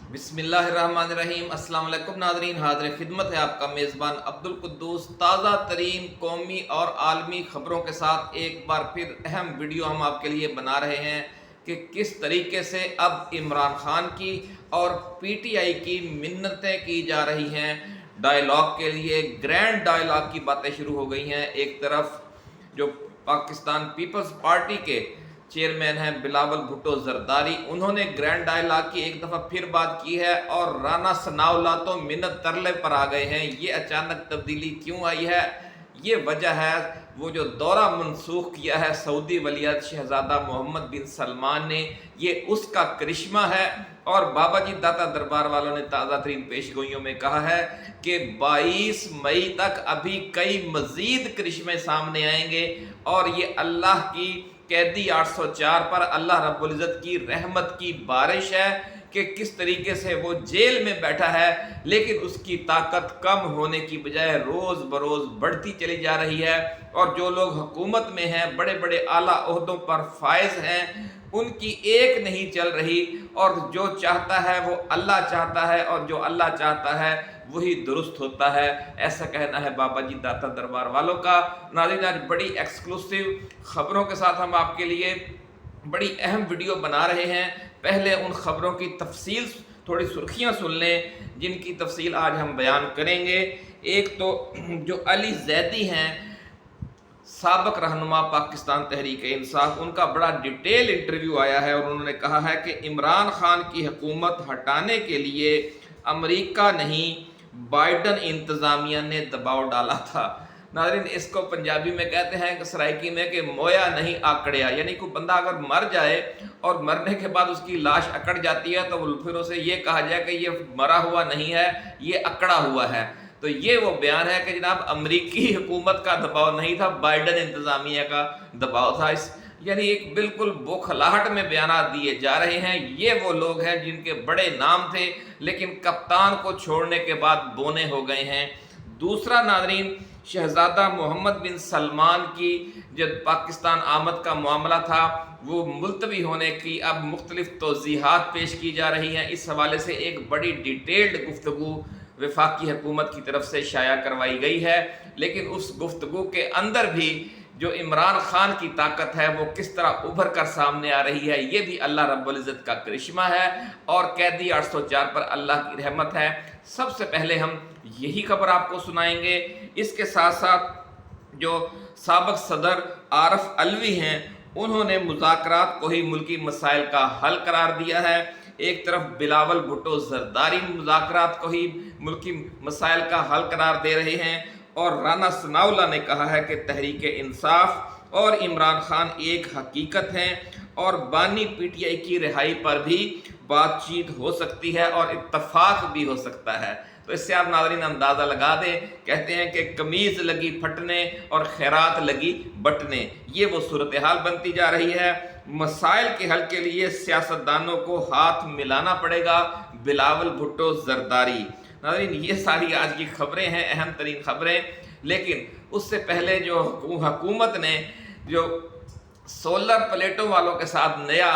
बिस्मिल्लाहिर्रहमानिर्रहीम। अस्सलाम वालेकुम नाज़रीन, हाज़िर खिदमत है आपका मेज़बान अब्दुल कुद्दूस ताज़ा तरीन कौमी और आलमी ख़बरों के साथ एक बार फिर अहम वीडियो हम आपके लिए बना रहे हैं कि किस तरीके से अब इमरान खान की और पीटीआई की मिन्नतें की जा रही हैं। डायलॉग के लिए ग्रैंड डायलॉग की बातें शुरू हो गई हैं। एक तरफ जो पाकिस्तान पीपल्स पार्टी के चेयरमैन हैं बिलावल भुट्टो जरदारी, उन्होंने ग्रैंड डायलॉग की एक दफ़ा फिर बात की है और राना सनाउल्लाह तो मिन्नत तरले पर आ गए हैं। ये अचानक तब्दीली क्यों आई है? ये वजह है वो जो दौरा मनसूख किया है सऊदी वलीअहद शहजादा मोहम्मद बिन सलमान ने, ये उसका करिश्मा है। और बाबा जी दाता दरबार वालों ने ताज़ा तरीन पेशगोइयों में कहा है कि 22 मई तक अभी कई मज़ीद करिश्मे सामने आएंगे और ये अल्लाह की कैदी 804 पर अल्लाह रब्बुल इज़्ज़त की रहमत की बारिश है कि किस तरीके से वो जेल में बैठा है, लेकिन उसकी ताकत कम होने की बजाय रोज़ बरोज़ बढ़ती चली जा रही है। और जो लोग हुकूमत में हैं, बड़े बड़े आला ओहदों पर फायज हैं, उनकी एक नहीं चल रही। और जो चाहता है वो अल्लाह चाहता है और जो अल्लाह चाहता है वही दुरुस्त होता है, ऐसा कहना है बाबा जी दाता दरबार वालों का। नाज़रीन, आज बड़ी एक्सक्लूसिव खबरों के साथ हम आपके लिए बड़ी अहम वीडियो बना रहे हैं। पहले उन खबरों की तफसील, थोड़ी सुर्खियां सुन लें जिनकी तफसील आज हम बयान करेंगे। एक तो जो अली जैदी हैं, साबिक रहनुमा पाकिस्तान तहरीक इंसाफ, उनका बड़ा डिटेल इंटरव्यू आया है और उन्होंने कहा है कि इमरान खान की हुकूमत हटाने के लिए अमेरिका नहीं बाइडन इंतज़ामिया ने दबाव डाला था। नाज़रीन, इसको पंजाबी में कहते हैं कि सराइकी में कि मोया नहीं आकड़िया, यानी कोई बंदा अगर मर जाए और मरने के बाद उसकी लाश अकड़ जाती है तो फिर उसे ये कहा जाए कि ये मरा हुआ नहीं है, ये अकड़ा हुआ है। तो ये वो बयान है कि जनाब अमरीकी हुकूमत का दबाव नहीं था, बाइडन इंतज़ामिया का दबाव था। इस यानी एक बिल्कुल बौखलाहट में बयान दिए जा रहे हैं। ये वो लोग हैं जिनके बड़े नाम थे लेकिन कप्तान को छोड़ने के बाद बोने हो गए हैं। दूसरा नाज़रीन, शहजादा मोहम्मद बिन सलमान की जब पाकिस्तान आमद का मामला था वो मुलतवी होने की अब मुख्तलिफ तौज़ीहात पेश की जा रही हैं। इस हवाले से एक बड़ी डिटेल्ड गुफ्तगू वफाकी हुकूमत की तरफ से शाया करवाई गई है, लेकिन उस गुफ्तगू के अंदर भी जो इमरान खान की ताकत है वो किस तरह उभर कर सामने आ रही है, ये भी अल्लाह रब्बुल इज़्ज़त का करिश्मा है और कैदी 804 पर अल्लाह की रहमत है। सबसे पहले हम यही खबर आपको सुनाएंगे। इसके साथ साथ जो साबिक सदर आरफ अलवी हैं, उन्होंने मुज़ाकरात को ही मुल्की मसाइल का हल करार दिया है। एक तरफ बिलावल भुट्टो जरदारी मुज़ाकरात को ही मुल्की मसाइल का हल करार दे रहे हैं और राना सनाउल्लाह ने कहा है कि तहरीक इंसाफ और इमरान खान एक हकीकत हैं और बानी पीटीआई की रिहाई पर भी बातचीत हो सकती है और इत्तफाक भी हो सकता है। तो इससे आप नाज़रीन अंदाज़ा लगा दें, कहते हैं कि कमीज़ लगी फटने और खैरात लगी बटने, ये वो सूरत हाल बनती जा रही है। मसाइल के हल के लिए सियासतदानों को हाथ मिलाना पड़ेगा, बिलावल भुट्टो जरदारी। नाज़रीन, ये सारी आज की खबरें हैं, अहम तरीन खबरें। लेकिन उससे पहले जो हुकूमत ने जो सोलर प्लेटों वालों के साथ नया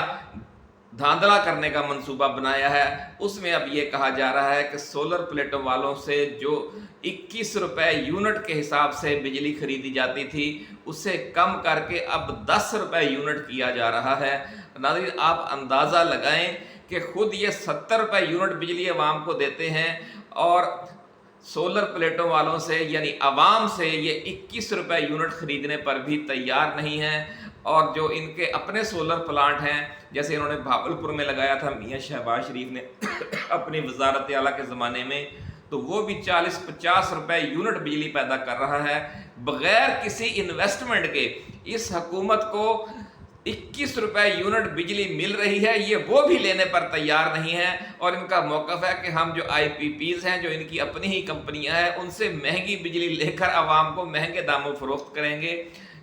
धांधला करने का मंसूबा बनाया है, उसमें अब ये कहा जा रहा है कि सोलर प्लेटों वालों से जो 21 रुपए यूनिट के हिसाब से बिजली खरीदी जाती थी उसे कम करके अब 10 रुपए यूनिट किया जा रहा है। नाज़रीन, आप अंदाज़ा लगाएं कि खुद ये 70 रुपए यूनिट बिजली आवाम को देते हैं और सोलर प्लेटों वालों से यानी आवाम से ये 21 रुपए यूनिट खरीदने पर भी तैयार नहीं है। और जो इनके अपने सोलर प्लांट हैं, जैसे इन्होंने भावलपुर में लगाया था मियाँ शहबाज शरीफ ने अपनी वजारत आला के ज़माने में, तो वो भी 40-50 रुपए यूनिट बिजली पैदा कर रहा है बग़ैर किसी इन्वेस्टमेंट के। इस हुकूमत को 21 रुपए यूनिट बिजली मिल रही है, ये वो भी लेने पर तैयार नहीं है और इनका मौक़िफ़ है कि हम जो IPPs हैं, जो इनकी अपनी ही कंपनियां हैं, उनसे महंगी बिजली लेकर आवाम को महंगे दामों फ़रोख्त करेंगे।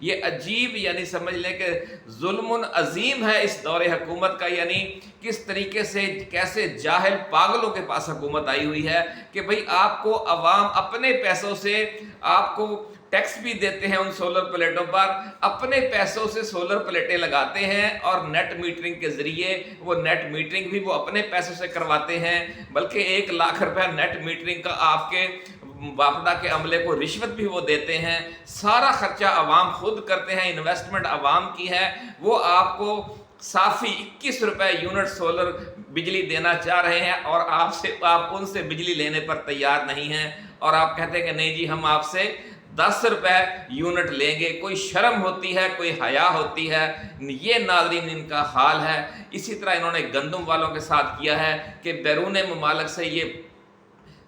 ये अजीब यानी समझ लें कि जुल्मुन अजीम है इस दौरे हुकूमत का, यानी किस तरीके से कैसे जाहिल पागलों के पास हुकूमत आई हुई है कि भाई आपको अवाम अपने पैसों से आपको टैक्स भी देते हैं उन सोलर प्लेटों पर, अपने पैसों से सोलर प्लेटें लगाते हैं और नेट मीटरिंग के ज़रिए वो नेट मीटरिंग भी वो अपने पैसों से करवाते हैं, बल्कि 1 लाख रुपया नेट मीटरिंग का आपके वापदा के अमले को रिश्वत भी वो देते हैं। सारा खर्चा अवाम खुद करते हैं, इन्वेस्टमेंट अवाम की है। वो आपको साफ़ी 21 रुपए यूनिट सोलर बिजली देना चाह रहे हैं और आप उनसे बिजली लेने पर तैयार नहीं हैं और आप कहते हैं कि नहीं जी हम आपसे 10 रुपए यूनिट लेंगे। कोई शर्म होती है, कोई हया होती है? ये नाज़रीन इनका हाल है। इसी तरह इन्होंने गंदम वालों के साथ किया है कि बैरून मुमालिक से ये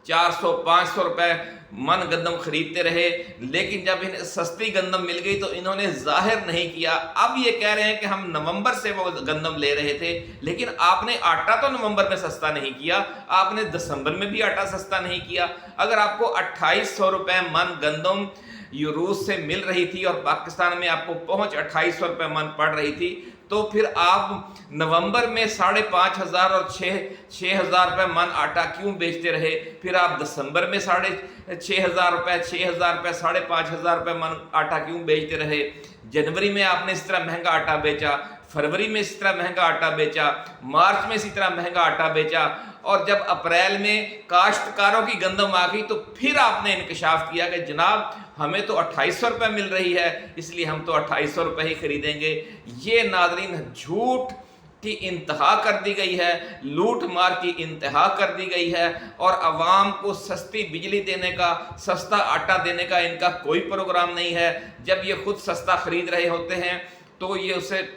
400-500 रुपए मन गंदम खरीदते रहे, लेकिन जब इन्हें सस्ती गंदम मिल गई तो इन्होंने जाहिर नहीं किया। अब ये कह रहे हैं कि हम नवंबर से वो गंदम ले रहे थे, लेकिन आपने आटा तो नवंबर में सस्ता नहीं किया, आपने दिसंबर में भी आटा सस्ता नहीं किया। अगर आपको 2800 रुपये मन गंदम रूस से मिल रही थी और पाकिस्तान में आपको पहुंच 2800 रुपये मन पड़ रही थी, तो फिर आप नवंबर में 5,500 और 6,000 रुपये मन आटा क्यों बेचते रहे? फिर आप दिसंबर में 6,500 रुपये 5,500 रुपये मन आटा क्यों बेचते रहे? जनवरी में आपने इस तरह महंगा आटा बेचा, फरवरी में इस तरह महंगा आटा बेचा, मार्च में इसी तरह महंगा आटा बेचा, और जब अप्रैल में काश्तकारों की गंदम आ गई तो फिर आपने इंकशाफ किया कि जनाब हमें तो 2800 रुपये मिल रही है, इसलिए हम तो 2800 रुपये ही खरीदेंगे। ये नाज़रीन झूठ की इंतहा कर दी गई है, लूट मार की इंतहा कर दी गई है, और अवाम को सस्ती बिजली देने का, सस्ता आटा देने का इनका कोई प्रोग्राम नहीं है। जब ये खुद सस्ता खरीद रहे होते हैं तो ये उसे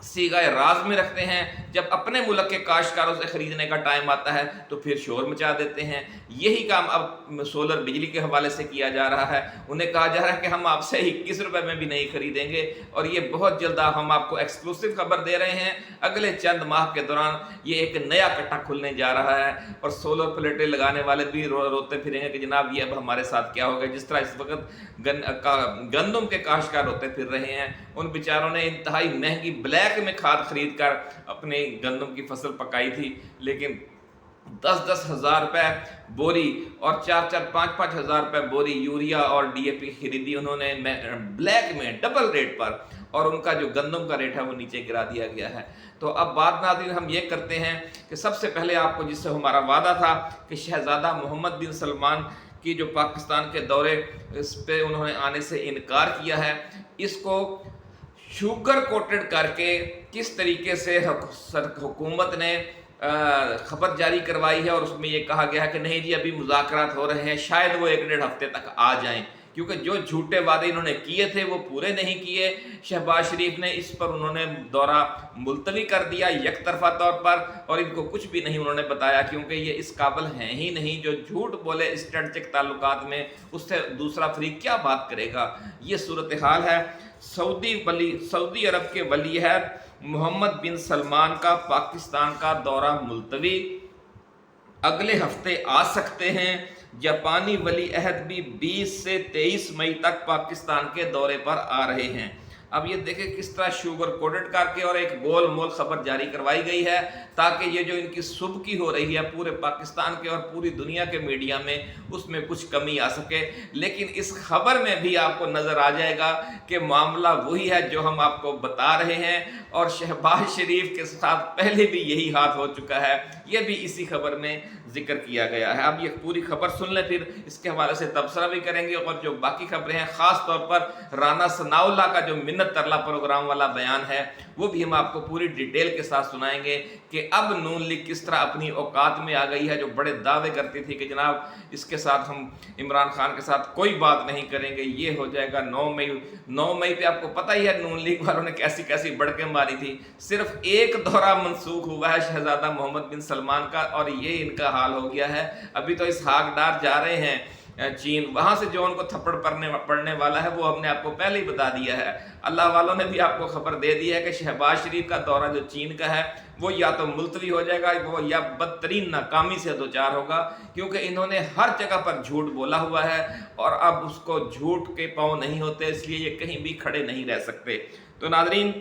सीगाए राज में रखते हैं, जब अपने मुल्क के काश्तकारों से ख़रीदने का टाइम आता है तो फिर शोर मचा देते हैं। यही काम अब सोलर बिजली के हवाले से किया जा रहा है। उन्हें कहा जा रहा है कि हम आपसे 21 रुपये में भी नहीं खरीदेंगे, और ये बहुत जल्द हम आपको एक्सक्लूसिव खबर दे रहे हैं, अगले चंद माह के दौरान ये एक नया कट्टा खुलने जा रहा है और सोलर प्लेटें लगाने वाले भी रोते फिरेंगे कि जनाब ये अब हमारे साथ क्या होगा। जिस तरह इस वक्त गंदम के काश्तकार रोते फिर रहे हैं, उन बेचारों ने इंतहाई महंगी ब्लैक में खाद खरीद कर अपने गंदम की फसल पकाई थी, लेकिन 10-10 हज़ार रुपये बोरी और 4-5 हज़ार रुपये बोरी यूरिया और DAP खरीदी उन्होंने ब्लैक में डबल रेट पर, और उनका जो गंदम का रेट है वो नीचे गिरा दिया गया है। तो अब बात नाज़रीन हम ये करते हैं कि सबसे पहले आपको जिससे हमारा वादा था कि शहज़ादा मोहम्मद बिन सलमान की जो पाकिस्तान के दौरे इस पे उन्होंने आने से इनकार किया है, इसको शुगर कोटेड करके किस तरीके से हुकूमत ने खबर जारी करवाई है, और उसमें ये कहा गया है कि नहीं जी अभी मुज़ाकरात हो रहे हैं, शायद वो 1-1.5 हफ्ते तक आ जाएं, क्योंकि जो झूठे वादे इन्होंने किए थे वो पूरे नहीं किए। शहबाज शरीफ ने इस पर उन्होंने दौरा मुलतवी कर दिया यकतरफा तौर पर, और इनको कुछ भी नहीं उन्होंने बताया, क्योंकि ये इस काबिल हैं ही नहीं। जो झूठ बोले स्ट्रेटजिक ताल्लुकात में, उससे दूसरा फरीक क्या बात करेगा? ये सूरत हाल है। सऊदी अरब के वलीअहद मोहम्मद बिन सलमान का पाकिस्तान का दौरा मुलतवी, अगले हफ्ते आ सकते हैं। जापानी वलीअहद भी 20 से 23 मई तक पाकिस्तान के दौरे पर आ रहे हैं। अब ये देखें किस तरह शुगर कोटेड करके और एक गोल मोल खबर जारी करवाई गई है, ताकि ये जो इनकी सुबकी हो रही है पूरे पाकिस्तान के और पूरी दुनिया के मीडिया में, उसमें कुछ कमी आ सके। लेकिन इस खबर में भी आपको नज़र आ जाएगा कि मामला वही है जो हम आपको बता रहे हैं, और शहबाज शरीफ के साथ पहले भी यही हाथ हो चुका है, ये भी इसी खबर में जिक्र किया गया है। अब ये पूरी खबर सुन लें, फिर इसके हवाले से तबसरा भी करेंगे, और जो बाकी खबरें हैं, ख़ास तौर पर राना सनाउल्लाह का जो मिन्नत तरला प्रोग्राम वाला बयान है, वो भी हम आपको पूरी डिटेल के साथ सुनाएंगे कि अब नून लीग किस तरह अपनी औकात में आ गई है। जो बड़े दावे करती थी कि जनाब इसके साथ हम इमरान खान के साथ कोई बात नहीं करेंगे, ये हो जाएगा 9 मई पे आपको पता ही है नून लीग वालों ने कैसी कैसी बड़कें मारी थी। सिर्फ एक दौरा मनसूख हुआ है शहजादा मोहम्मद बिन सलमान का, और ये इनका हाल हो गया है। अभी तो इसहाक डार जा रहे हैं چین، وہاں سے جو ان کو تھپڑ پڑنے والا ہے وہ ہم نے آپ کو پہلے ہی بتا دیا ہے۔ اللہ والوں نے بھی آپ کو خبر دے دی ہے کہ شہباز شریف کا دورہ جو چین کا ہے وہ یا تو ملتوی ہو جائے گا، وہ یا بدترین ناکامی سے دوچار ہوگا، کیونکہ انہوں نے ہر جگہ پر جھوٹ بولا ہوا ہے اور اب اس کو جھوٹ کے پاؤں نہیں ہوتے، اس لیے یہ کہیں بھی کھڑے نہیں رہ سکتے۔ تو ناظرین،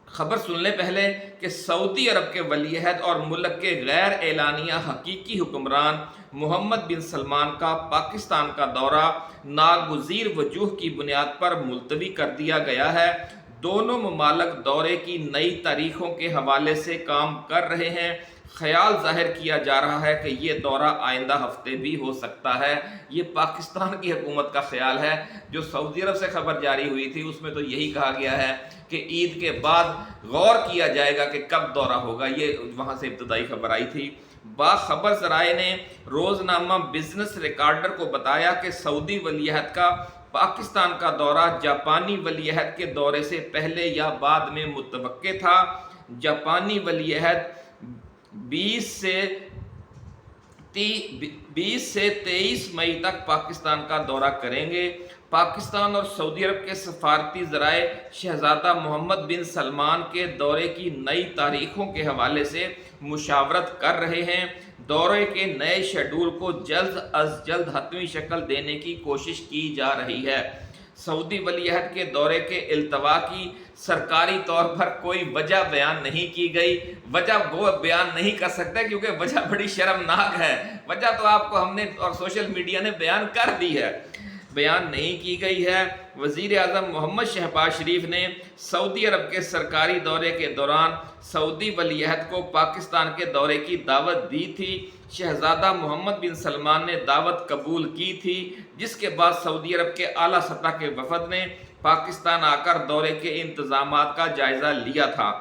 خبر سن لیں پہلے کہ سعودی عرب کے ولی عہد اور ملک کے غیر اعلانیہ حقیقی حکمران محمد بن سلمان کا پاکستان کا دورہ ناگزیر وجوہ کی بنیاد پر ملتوی کر دیا گیا ہے۔ دونوں ممالک دورے کی نئی تاریخوں کے حوالے سے کام کر رہے ہیں۔ خیال ظاہر کیا جا رہا ہے کہ یہ دورہ آئندہ ہفتے بھی ہو سکتا ہے۔ یہ پاکستان کی حکومت کا خیال ہے۔ جو سعودی عرب سے خبر جاری ہوئی تھی اس میں تو یہی کہا گیا ہے کہ عید کے بعد غور کیا جائے گا کہ کب دورہ ہوگا، یہ وہاں سے ابتدائی خبر آئی تھی۔ باخبر ذرائع نے روزنامہ بزنس ریکارڈر کو بتایا کہ سعودی ولی عہد کا پاکستان کا دورہ جاپانی ولی عہد کے دورے سے پہلے یا بعد میں متوقع تھا۔ جاپانی ولی عہد 20 سے 23 مئی تک پاکستان کا دورہ کریں گے۔ پاکستان اور سعودی عرب کے سفارتی ذرائع شہزادہ محمد بن سلمان کے دورے کی نئی تاریخوں کے حوالے سے مشاورت کر رہے ہیں۔ دورے کے نئے شیڈول کو جلد از جلد حتمی شکل دینے کی کوشش کی جا رہی ہے۔ سعودی ولی عہد کے دورے کے التوا کی سرکاری طور پر کوئی وجہ بیان نہیں کی گئی۔ وجہ وہ بیان نہیں کر سکتے کیونکہ وجہ بڑی شرمناک ہے۔ وجہ تو آپ کو ہم نے اور سوشل میڈیا نے بیان کر دی ہے، بیان نہیں کی گئی ہے۔ وزیر اعظم محمد شہباز شریف نے سعودی عرب کے سرکاری دورے کے دوران سعودی ولی عہد کو پاکستان کے دورے کی دعوت دی تھی۔ شہزادہ محمد بن سلمان نے دعوت قبول کی تھی، جس کے بعد سعودی عرب کے اعلیٰ سطح کے وفد نے پاکستان آ کر دورے کے انتظامات کا جائزہ لیا تھا۔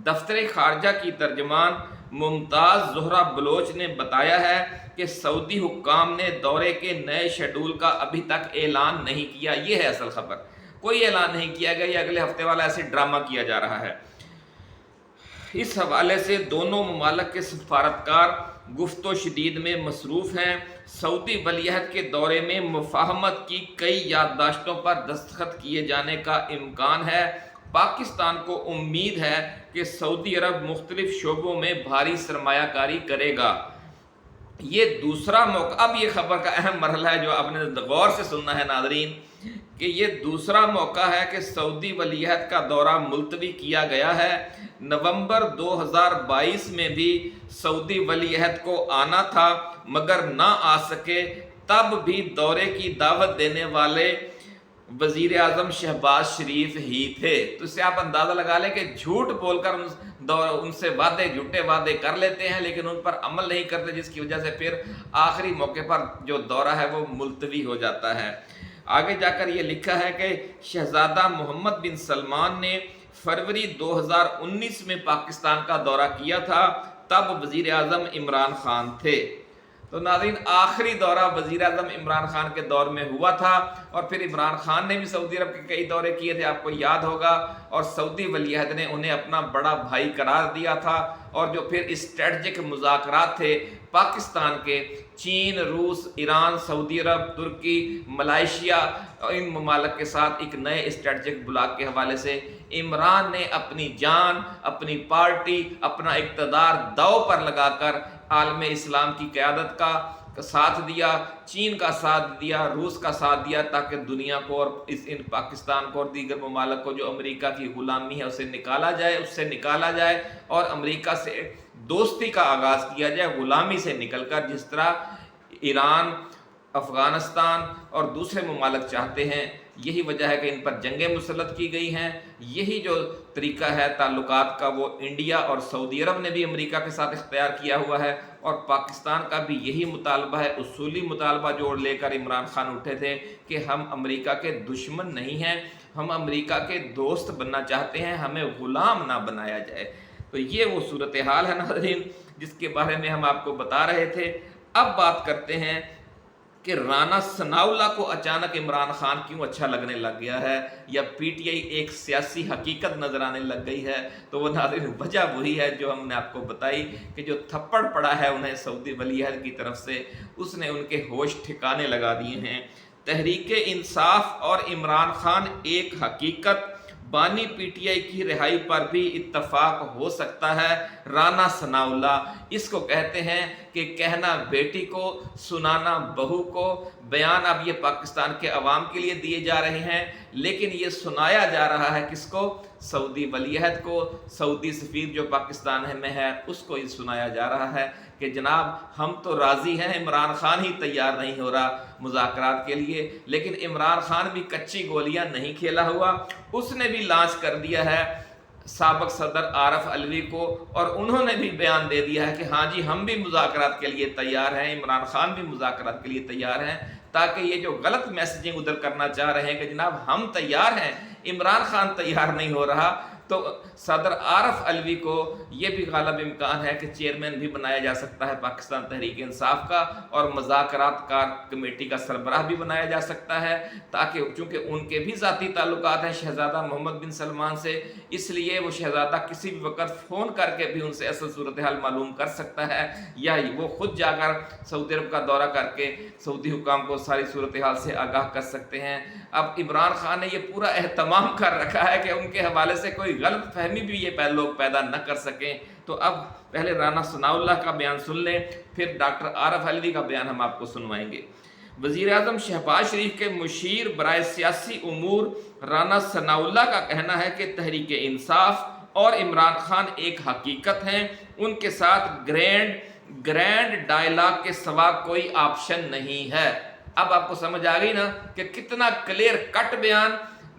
دفتر خارجہ کی ترجمان ممتاز زہرہ بلوچ نے بتایا ہے کہ سعودی حکام نے دورے کے نئے شیڈول کا ابھی تک اعلان نہیں کیا۔ یہ ہے اصل خبر، کوئی اعلان نہیں کیا گیا، یہ اگلے ہفتے والا ایسے ڈرامہ کیا جا رہا ہے۔ اس حوالے سے دونوں ممالک کے سفارتکار گفت و شنید میں مصروف ہیں۔ سعودی ولی عہد کے دورے میں مفاہمت کی کئی یادداشتوں پر دستخط کیے جانے کا امکان ہے۔ پاکستان کو امید ہے کہ سعودی عرب مختلف شعبوں میں بھاری سرمایہ کاری کرے گا۔ یہ دوسرا موقع، اب یہ خبر کا اہم مرحلہ ہے جو آپ نے غور سے سننا ہے ناظرین، کہ یہ دوسرا موقع ہے کہ سعودی ولی عہد کا دورہ ملتوی کیا گیا ہے۔ نومبر 2022 میں بھی سعودی ولی عہد کو آنا تھا مگر نہ آ سکے، تب بھی دورے کی دعوت دینے والے وزیر اعظم شہباز شریف ہی تھے۔ تو اس سے آپ اندازہ لگا لیں کہ جھوٹ بول کر ان سے جھوٹے وعدے کر لیتے ہیں لیکن ان پر عمل نہیں کرتے، جس کی وجہ سے پھر آخری موقع پر جو دورہ ہے وہ ملتوی ہو جاتا ہے۔ آگے جا کر یہ لکھا ہے کہ شہزادہ محمد بن سلمان نے فروری 2019 میں پاکستان کا دورہ کیا تھا، تب وزیر اعظم عمران خان تھے۔ تو ناظرین، آخری دورہ وزیر اعظم عمران خان کے دور میں ہوا تھا اور پھر عمران خان نے بھی سعودی عرب کے کئی دورے کیے تھے، آپ کو یاد ہوگا، اور سعودی ولی عہد نے انہیں اپنا بڑا بھائی قرار دیا تھا، اور جو پھر اسٹریٹجک مذاکرات تھے پاکستان کے چین، روس، ایران، سعودی عرب، ترکی، ملائیشیا، ان ممالک کے ساتھ ایک نئے اسٹریٹجک بلاک کے حوالے سے عمران نے اپنی جان، اپنی پارٹی، اپنا اقتدار داؤ پر لگا کر عالم اسلام کی قیادت کا ساتھ دیا، چین کا ساتھ دیا، روس کا ساتھ دیا، تاکہ دنیا کو اور ان پاکستان کو اور دیگر ممالک کو جو امریکہ کی غلامی ہے اسے نکالا جائے اور امریکہ سے دوستی کا آغاز کیا جائے، غلامی سے نکل کر، جس طرح ایران، افغانستان اور دوسرے ممالک چاہتے ہیں۔ یہی وجہ ہے کہ ان پر جنگیں مسلط کی گئی ہیں۔ یہی جو طریقہ ہے تعلقات کا وہ انڈیا اور سعودی عرب نے بھی امریکہ کے ساتھ اختیار کیا ہوا ہے، اور پاکستان کا بھی یہی مطالبہ ہے، اصولی مطالبہ جو لے کر عمران خان اٹھے تھے کہ ہم امریکہ کے دشمن نہیں ہیں، ہم امریکہ کے دوست بننا چاہتے ہیں، ہمیں غلام نہ بنایا جائے۔ تو یہ وہ صورتحال ہے ناظرین جس کے بارے میں ہم آپ کو بتا رہے تھے۔ اب بات کرتے ہیں کہ رانا ثناءاللہ کو اچانک عمران خان کیوں اچھا لگنے لگ گیا ہے یا پی ٹی آئی ایک سیاسی حقیقت نظر آنے لگ گئی ہے، تو وہ ناظرین وجہ وہی ہے جو ہم نے آپ کو بتائی کہ جو تھپڑ پڑا ہے انہیں سعودی ولی عہد کی طرف سے، اس نے ان کے ہوش ٹھکانے لگا دیے ہیں۔ تحریک انصاف اور عمران خان ایک حقیقت، بانی پی ٹی آئی کی رہائی پر بھی اتفاق ہو سکتا ہے۔ رانا ثناءاللہ، اس کو کہتے ہیں کہ کہنا بیٹی کو، سنانا بہو کو۔ بیان اب یہ پاکستان کے عوام کے لیے دیے جا رہے ہیں، لیکن یہ سنایا جا رہا ہے کس کو؟ سعودی ولی عہد کو، سعودی سفیر جو پاکستان میں ہے اس کو یہ سنایا جا رہا ہے کہ جناب ہم تو راضی ہیں، عمران خان ہی تیار نہیں ہو رہا مذاکرات کے لیے، لیکن عمران خان بھی کچی گولیاں نہیں کھیلا ہوا، اس نے بھی لانچ کر دیا ہے سابق صدر عارف علوی کو، اور انہوں نے بھی بیان دے دیا ہے کہ ہاں جی ہم بھی مذاکرات کے لیے تیار ہیں، عمران خان بھی مذاکرات کے لیے تیار ہیں، تاکہ یہ جو غلط میسیجنگ ادھر کرنا چاہ رہے ہیں کہ جناب ہم تیار ہیں، عمران خان تیار نہیں ہو رہا، تو صدر عارف علوی کو یہ بھی غالب امکان ہے کہ چیئرمین بھی بنایا جا سکتا ہے پاکستان تحریک انصاف کا، اور مذاکرات کار کمیٹی کا سربراہ بھی بنایا جا سکتا ہے، تاکہ چونکہ ان کے بھی ذاتی تعلقات ہیں شہزادہ محمد بن سلمان سے، اس لیے وہ شہزادہ کسی بھی وقت فون کر کے بھی ان سے اصل صورتحال معلوم کر سکتا ہے، یا وہ خود جا کر سعودی عرب کا دورہ کر کے سعودی حکام کو ساری صورتحال سے آگاہ کر سکتے ہیں۔ اب عمران خان نے یہ پورا اہتمام کر رکھا ہے کہ ان کے حوالے سے کوئی غلط فہمی بھی یہ لوگ پیدا نہ کر سکیں۔ تو اب پہلے رانا ثناءاللہ کا بیان سن لیں، پھر ڈاکٹر عارف علوی کا بیان ہم آپ کو سنوائیں گے۔ وزیر اعظم شہباز شریف کے مشیر برائے سیاسی امور رانا ثناءاللہ کا کہنا ہے کہ تحریک انصاف اور عمران خان ایک حقیقت ہیں، ان کے ساتھ گرینڈ ڈائلاگ کے سوا کوئی آپشن نہیں ہے۔ اب آپ کو سمجھ آ گئی نا کہ کتنا کلیئر کٹ بیان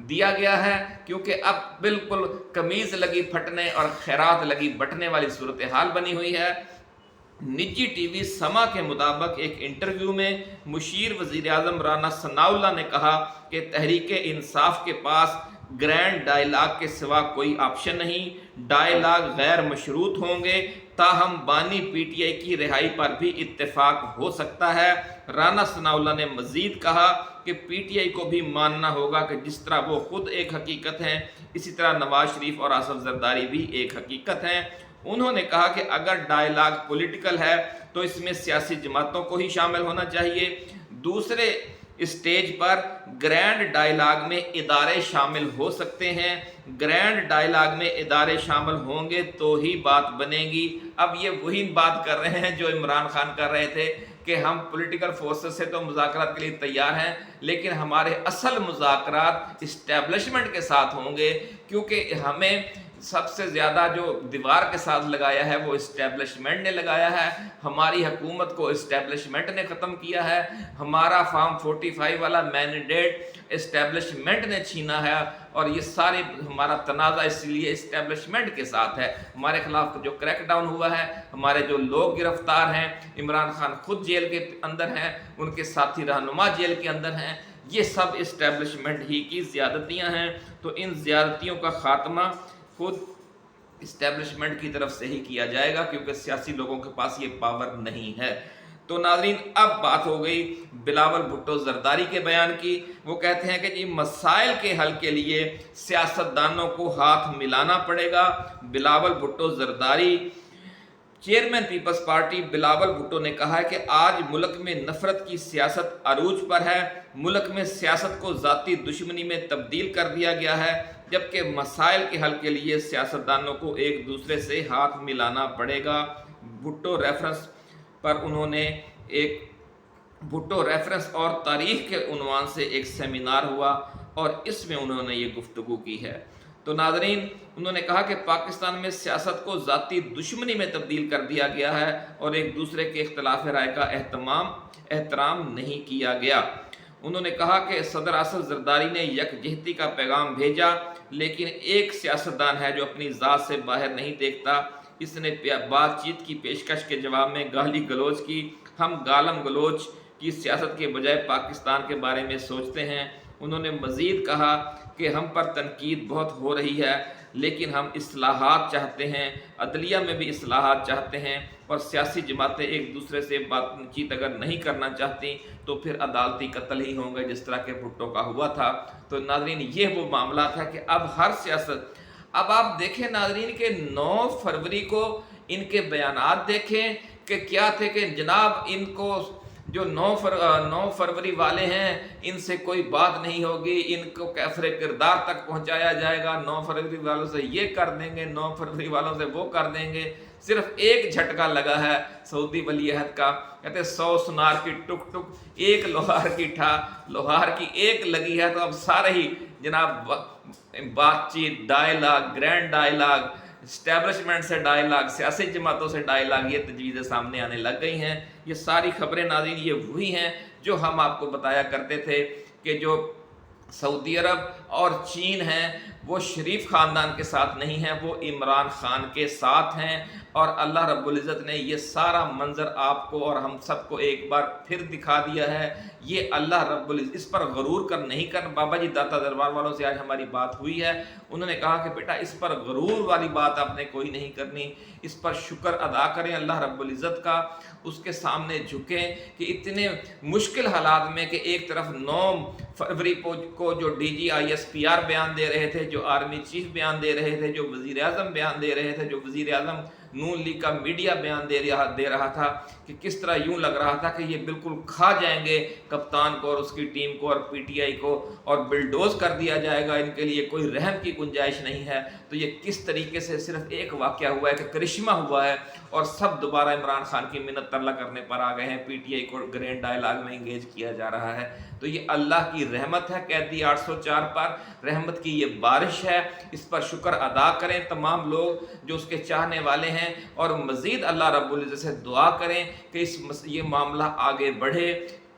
دیا گیا ہے، کیونکہ اب بالکل قمیض لگی پھٹنے اور خیرات لگی بٹنے والی صورتحال بنی ہوئی ہے۔ نجی ٹی وی سما کے مطابق ایک انٹرویو میں مشیر وزیر اعظم رانا ثناءاللہ نے کہا کہ تحریک انصاف کے پاس گرینڈ ڈائلاگ کے سوا کوئی آپشن نہیں، ڈائلاگ غیر مشروط ہوں گے، تاہم بانی پی ٹی آئی کی رہائی پر بھی اتفاق ہو سکتا ہے۔ رانا ثناءاللہ نے مزید کہا کہ پی ٹی آئی کو بھی ماننا ہوگا کہ جس طرح وہ خود ایک حقیقت ہیں، اسی طرح نواز شریف اور آصف زرداری بھی ایک حقیقت ہیں۔ انہوں نے کہا کہ اگر ڈائلاگ پولیٹیکل ہے تو اس میں سیاسی جماعتوں کو ہی شامل ہونا چاہیے، دوسرے اسٹیج پر گرینڈ ڈائلاگ میں ادارے شامل ہو سکتے ہیں، گرینڈ ڈائلاگ میں ادارے شامل ہوں گے تو ہی بات بنے گی۔ اب یہ وہی بات کر رہے ہیں جو عمران خان کر رہے تھے کہ ہم پولیٹیکل فورسز سے تو مذاکرات کے لیے تیار ہیں، لیکن ہمارے اصل مذاکرات اسٹیبلشمنٹ کے ساتھ ہوں گے، کیونکہ ہمیں سب سے زیادہ جو دیوار کے ساتھ لگایا ہے وہ اسٹیبلشمنٹ نے لگایا ہے، ہماری حکومت کو اسٹیبلشمنٹ نے ختم کیا ہے، ہمارا فارم 45 والا مینڈیٹ اسٹیبلشمنٹ نے چھینا ہے، اور یہ سارے ہمارا تنازع اس لیے اسٹیبلشمنٹ کے ساتھ ہے۔ ہمارے خلاف جو کریک ڈاؤن ہوا ہے، ہمارے جو لوگ گرفتار ہیں، عمران خان خود جیل کے اندر ہیں، ان کے ساتھی رہنما جیل کے اندر ہیں، یہ سب اسٹیبلشمنٹ ہی کی زیادتیاں ہیں۔ تو ان زیادتیوں کا خاتمہ خود اسٹیبلشمنٹ کی طرف سے ہی کیا جائے گا، کیونکہ سیاسی لوگوں کے پاس یہ پاور نہیں ہے۔ تو ناظرین اب بات ہو گئی بلاول بھٹو زرداری کے بیان کی۔ وہ کہتے ہیں کہ جی مسائل کے حل کے لیے سیاستدانوں کو ہاتھ ملانا پڑے گا۔ بلاول بھٹو زرداری چیئرمین پیپلز پارٹی بلاول بھٹو نے کہا ہے کہ آج ملک میں نفرت کی سیاست عروج پر ہے، ملک میں سیاست کو ذاتی دشمنی میں تبدیل کر دیا گیا ہے، جبکہ مسائل کے حل کے لیے سیاستدانوں کو ایک دوسرے سے ہاتھ ملانا پڑے گا۔ بھٹو ریفرنس پر انہوں نے ایک بھٹو ریفرنس اور تاریخ کے عنوان سے ایک سیمینار ہوا، اور اس میں انہوں نے یہ گفتگو کی ہے۔ تو ناظرین انہوں نے کہا کہ پاکستان میں سیاست کو ذاتی دشمنی میں تبدیل کر دیا گیا ہے، اور ایک دوسرے کے اختلاف رائے کا احترام نہیں کیا گیا۔ انہوں نے کہا کہ صدر آصف زرداری نے یکجہتی کا پیغام بھیجا، لیکن ایک سیاستدان ہے جو اپنی ذات سے باہر نہیں دیکھتا۔ اس نے بات چیت کی پیشکش کے جواب میں گالی گلوچ کی۔ ہم گالم گلوچ کی سیاست کے بجائے پاکستان کے بارے میں سوچتے ہیں۔ انہوں نے مزید کہا کہ ہم پر تنقید بہت ہو رہی ہے، लेकिन हम इस्लाहात चाहते हैं, अदलिया में भी इस्लाहात चाहते हैं, और सियासी जमातें एक दूसरे से बातचीत अगर नहीं करना चाहती तो फिर अदालती कत्ल ही होंगे, जिस तरह के भुट्टो का हुआ था। तो नाज़रीन, ये वो मामला था कि अब हर सियासत, अब आप देखें नाज़रीन के 9 फरवरी को इनके बयानात देखें कि क्या थे कि जनाब इनको जो 9 फरवरी वाले हैं इनसे कोई बात नहीं होगी, इनको कैफरे किरदार तक पहुंचाया जाएगा, 9 फरवरी वालों से ये कर देंगे, 9 फरवरी वालों से वो कर देंगे। सिर्फ एक झटका लगा है सऊदी वली अहद का, कहते 100 सुनार की टुक टुक, एक लोहार की ठा, लोहार की एक लगी है, तो अब सारे ही जनाब बातचीत, डायलॉग, ग्रैंड डायलॉग, इस्टेब्लिशमेंट से डायलॉग, सियासी जमातों से डायलॉग, ये तजवीज़ें सामने आने लग गई हैं। ये सारी खबरें नाज़रीन ये वही हैं जो हम आपको बताया करते थे कि जो सऊदी अरब और चीन हैं वो शरीफ ख़ानदान के साथ नहीं हैं, वो इमरान ख़ान के साथ हैं। और अल्लाह रब्बुल इज़्ज़त ने ये सारा मंज़र आपको और हम सबको एक बार फिर दिखा दिया है। ये अल्लाह रब्बुल इज़्ज़त, इस पर गरूर कर नहीं कर। बाबा जी दाता दरबार वालों से आज हमारी बात हुई है, उन्होंने कहा कि बेटा इस पर गरूर वाली बात आपने कोई नहीं करनी, इस पर शुक्र अदा करें अल्लाह रब्बुल इज़्ज़त का, उसके सामने झुकें कि इतने मुश्किल हालात में कि एक तरफ 9 फरवरी को जो DGISPR बयान दे रहे थे, जो आर्मी चीफ बयान दे रहे थे, जो वज़ीर आज़म बयान दे रहे थे, जो वज़ीर आज़म नून लीग का मीडिया बयान दे रहा था कि किस तरह यूं लग रहा था कि ये बिल्कुल खा जाएंगे कप्तान को और उसकी टीम को और PTI को, और बिल्डोज कर दिया जाएगा, इनके लिए कोई रहम की गुंजाइश नहीं है। तो ये किस तरीके से सिर्फ एक वाक़या हुआ है कि करिश्मा हुआ है और सब दोबारा इमरान खान की मिन्नत तरला करने पर आ गए हैं, PTI को ग्रैंड डायलॉग में इंगेज किया जा रहा है। तो ये अल्लाह की रहमत है, कैदी 804 पर रहमत की ये बारिश है, इस पर शुक्र अदा करें तमाम लोग जो उसके चाहने वाले हैं, और मज़ीद अल्लाह रब्बुल इज़्ज़त से दुआ करें कि ये मामला आगे बढ़े,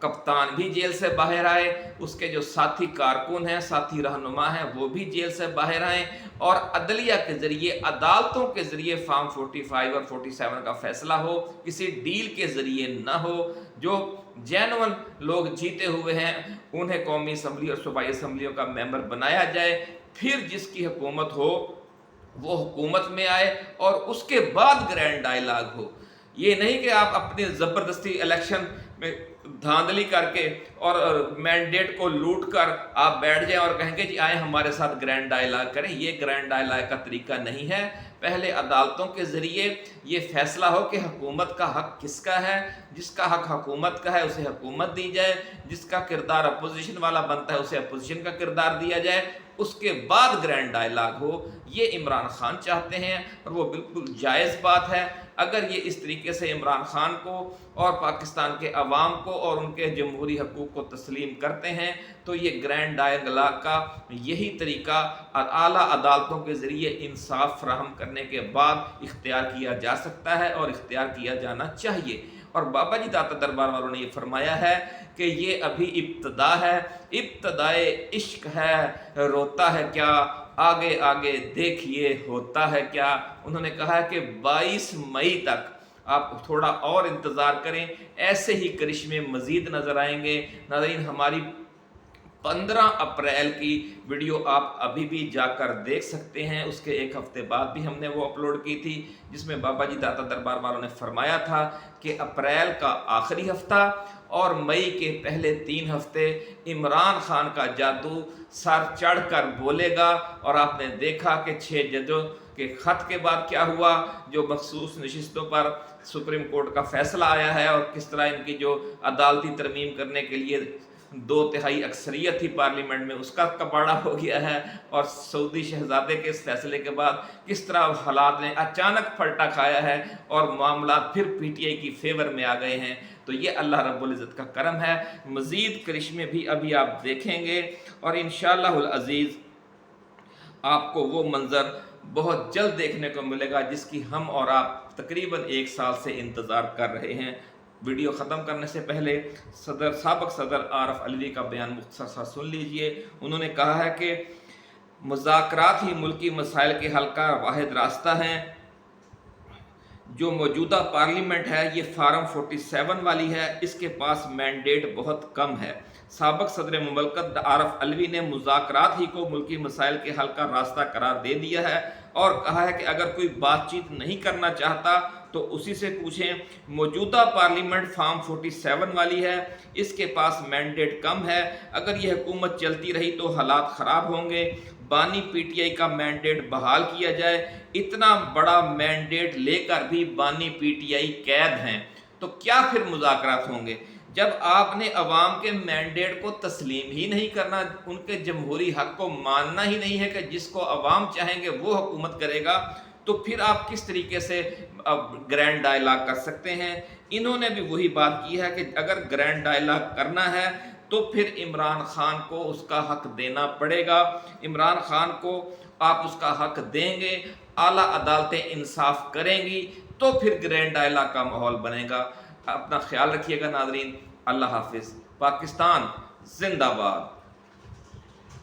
कप्तान भी जेल से बाहर आए, उसके जो साथी कारकुन हैं, साथी रहनुमा हैं, वो भी जेल से बाहर आए, और अदलिया के ज़रिए, अदालतों के ज़रिए फार्म 45 और 47 का फैसला हो, किसी डील के ज़रिए न हो। जो जेन्युइन लोग जीते हुए हैं उन्हें कौमी असम्बली और सूबाई असम्बलियों का मेंबर बनाया जाए, फिर जिसकी हुकूमत हो वो हुकूमत में आए, और उसके बाद ग्रैंड डायलॉग हो। ये नहीं कि आप अपनी ज़बरदस्ती इलेक्शन में धांधली करके और मैंडेट को लूट कर आप बैठ जाएं और कहेंगे जी आए हमारे साथ ग्रैंड डायलॉग करें। ये ग्रैंड डायलॉग का तरीका नहीं है। पहले अदालतों के ज़रिए ये फैसला हो कि हुकूमत का हक़ किसका है, जिसका हक़ हुकूमत का है उसे हुकूमत दी जाए, जिसका किरदार अपोजिशन वाला बनता है उसे अपोजिशन का किरदार दिया जाए, उसके बाद ग्रैंड डायलॉग हो। ये इमरान खान चाहते हैं और वो बिल्कुल जायज़ बात है। अगर ये इस तरीके से इमरान खान को और पाकिस्तान के अवाम को और उनके जमहूरी हकूक़ को तस्लीम करते हैं तो ये ग्रैंड डायलॉग का यही तरीका आला अदालतों के ज़रिए इंसाफ फराहम करने के बाद इख्तियार किया जा सकता है और इख्तियार किया जाना चाहिए। और बाबा जी दाता दरबार वालों ने ये फरमाया है कि ये अभी इब्तदा है, इब्तदाए इश्क है, रोता है क्या आगे आगे देखिए होता है क्या। उन्होंने कहा है कि 22 मई तक आप थोड़ा और इंतज़ार करें, ऐसे ही करिश्मे मज़ीद नज़र आएंगे। नाज़रीन, हमारी 15 अप्रैल की वीडियो आप अभी भी जाकर देख सकते हैं, उसके एक हफ्ते बाद भी हमने वो अपलोड की थी, जिसमें बाबा जी दाता दरबार वालों ने फरमाया था कि अप्रैल का आखिरी हफ्ता और मई के पहले 3 हफ्ते इमरान खान का जादू सर चढ़ कर बोलेगा। और आपने देखा कि 6 जजों के ख़त के बाद क्या हुआ, जो मखसूस नशिस्तों पर सुप्रीम कोर्ट का फैसला आया है और किस तरह इनकी जो अदालती तरमीम करने के लिए 2/3 अक्सरियत थी पार्लियामेंट में, उसका कबाड़ा हो गया है। और सऊदी शहजादे के इस फैसले के बाद किस तरह हालात ने अचानक पलटा खाया है और मामला फिर PTI की फेवर में आ गए हैं। तो ये अल्लाह रब्बुल इज़्ज़त का करम है। मज़ीद करिश्मे भी अभी आप देखेंगे और इंशाअल्लाहुल अज़ीज़ आपको वो मंज़र बहुत जल्द देखने को मिलेगा जिसकी हम और आप तकरीबन 1 साल से इंतज़ार कर रहे हैं। वीडियो ख़त्म करने से पहले साबिक़ सदर आरफ अलवी का बयान मुख्तसर सा सुन लीजिए। उन्होंने कहा है कि मुज़ाकरात ही मुल्की मसाइल के हल का वाहिद रास्ता है। جو موجودہ پارلیمنٹ ہے یہ فارم 47 والی ہے، اس کے پاس مینڈیٹ بہت کم ہے۔ سابق صدر مملکت عارف علوی نے مذاکرات ہی کو ملکی مسائل کے حل کا راستہ قرار دے دیا ہے اور کہا ہے کہ اگر کوئی بات چیت نہیں کرنا چاہتا تو اسی سے پوچھیں۔ موجودہ پارلیمنٹ فارم 47 والی ہے، اس کے پاس مینڈیٹ کم ہے، اگر یہ حکومت چلتی رہی تو حالات خراب ہوں گے۔ بانی پی ٹی آئی کا مینڈیٹ بحال کیا جائے۔ اتنا بڑا مینڈیٹ لے کر بھی بانی پی ٹی آئی قید ہیں، تو کیا پھر مذاکرات ہوں گے؟ جب آپ نے عوام کے مینڈیٹ کو تسلیم ہی نہیں کرنا، ان کے جمہوری حق کو ماننا ہی نہیں ہے کہ جس کو عوام چاہیں گے وہ حکومت کرے گا، تو پھر آپ کس طریقے سے گرینڈ ڈائیلاگ کر سکتے ہیں؟ انہوں نے بھی وہی بات کی ہے کہ اگر گرینڈ ڈائیلاگ کرنا ہے تو پھر عمران خان کو اس کا حق دینا پڑے گا۔ عمران خان کو آپ اس کا حق دیں گے، اعلیٰ عدالتیں انصاف کریں گی، تو پھر گرینڈ ڈائیلاگ کا ماحول بنے گا۔ اپنا خیال رکھیے گا ناظرین، اللہ حافظ۔ پاکستان زندہ باد۔